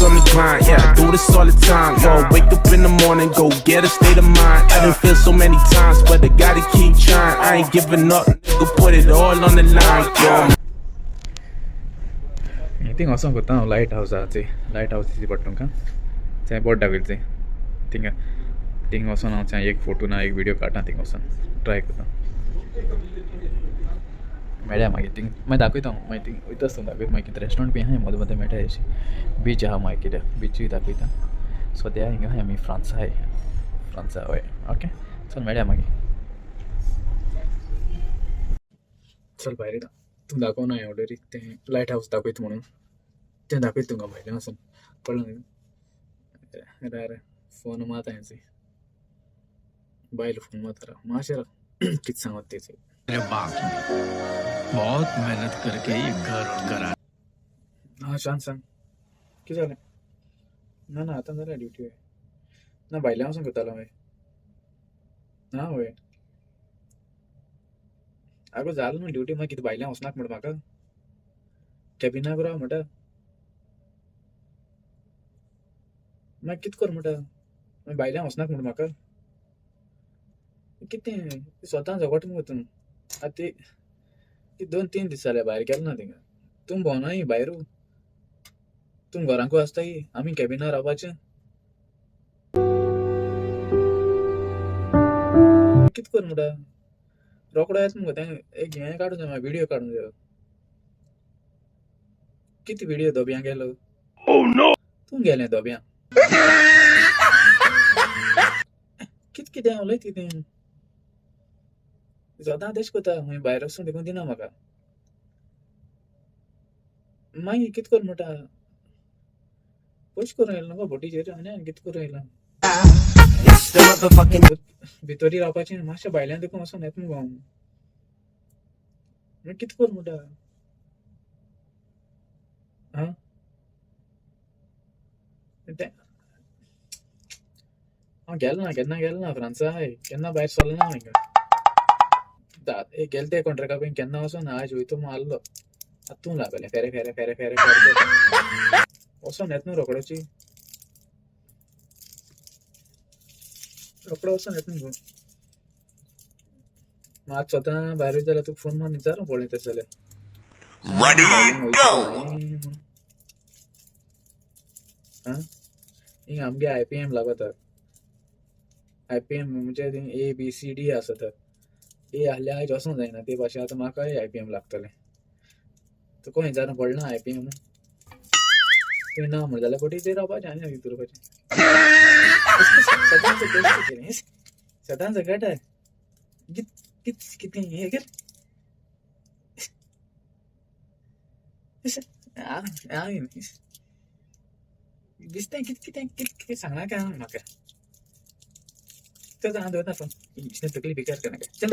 on the grind, yeah, I do this all the time. Yo, wake up in the morning, go get a state of mind. I done feel so many times, but I gotta keep trying. I ain't giving up, nigga, put it all on the line, yo. I think also got a lighthouse. Lighthouse is button का चाहे बहुत डाविल से ठीक है think also ना चाहे एक photo ना एक वीडियो काटना थिंक also ट्राई करता मॅडम मागे थिंक मैं दाखवतो मैं थिंक इथंच दाखवतो मैं किती रेस्टॉरंट पे आहे मध्ये मध्ये मेटा आहे बीच हा मागे किती बीच दाखवतो सो त्या हिंगा आहे मी फ्रान्स आहे होय ओके चल मॅडम मागे चल बाहेर तू दाखव ना एवढे ते लाईट हाऊस दाखवतो म्हणून ते दाखवतो तुंगा पाहिजे असं कळलं नाही अरे फोन मात आहे बाईल फोन मात रहा माशेरा किती सांगत त्याचे मेरे बाप ने बहुत मेहनत करके ये घर करा हाँ शांत सांग किती झालं ना आता जरा ड्युटी आहे ना बायला सांग आला होय ना होय अगो झालं ना ड्युटी मग किती बायला वचनाक म्हण म्हाका कॅबिनाक राव म्हणटा मग कित कर म्हणटा मागीर बायल्या वचनाक म्हण म्हाका कितें स्वता झगट मगो तूं आतां ती 2-3 दीस जाले भायर गेलो ना थिंगा तूं भोंवनाय भायर तूं घरांकू आसताय आमी कॅबिनार रावपाचें कित कर म्हणटा रोकडो येता मगो तें एक हें काडूं जाय व्हिडियो काडूं जाय किती व्हिडियो दोब्यां गेलो तूं गेलें दोब्यां कितें उलयत कितें सदां तेश कोता खंय भायर वचून देखून दिना म्हाका मागीर कित कर म्हणटा पयशे करूं येयला न्हू बोटीचेर आनी कित करूं येयला भितरी रावपाचें मातशें भायल्यान देखून वचून येता मुगो हांव मागीर कित कर म्हणटा आं हांव गेलो ना केन्ना गेलो ना फ्रांसा केन्ना भायर सरलो ना हांगा गेल ते कॉन्ट्रॅक्टा पळय केन्ना वचोन ना आज वयतो मग आल्लो आतां तूं लागले फेरे वचोन येता न्हू रोकडोची रोकडो वचोन येता न्हू आज स्वता भायर वयता जाल्यार तुका फोन मारून विचारूं पळय तशें जाल्यार हिंग आमगे IPM लागता IPM म्हणजे ABCD आसता ए आहल्या आयज वचूंक जायना ते भाशेन आतां म्हाकाय IPM लागतलें तुका विचारूं पडना IPM तुवें ना म्हणलें जाल्यार बोटीचेर रावपाचें आनी भितर वचपाचें सदांच गटा कितें हें कर दिसता कितें सांगना काय म्हाका चल हांव दवरता फोन तकली बेकार करनाका चल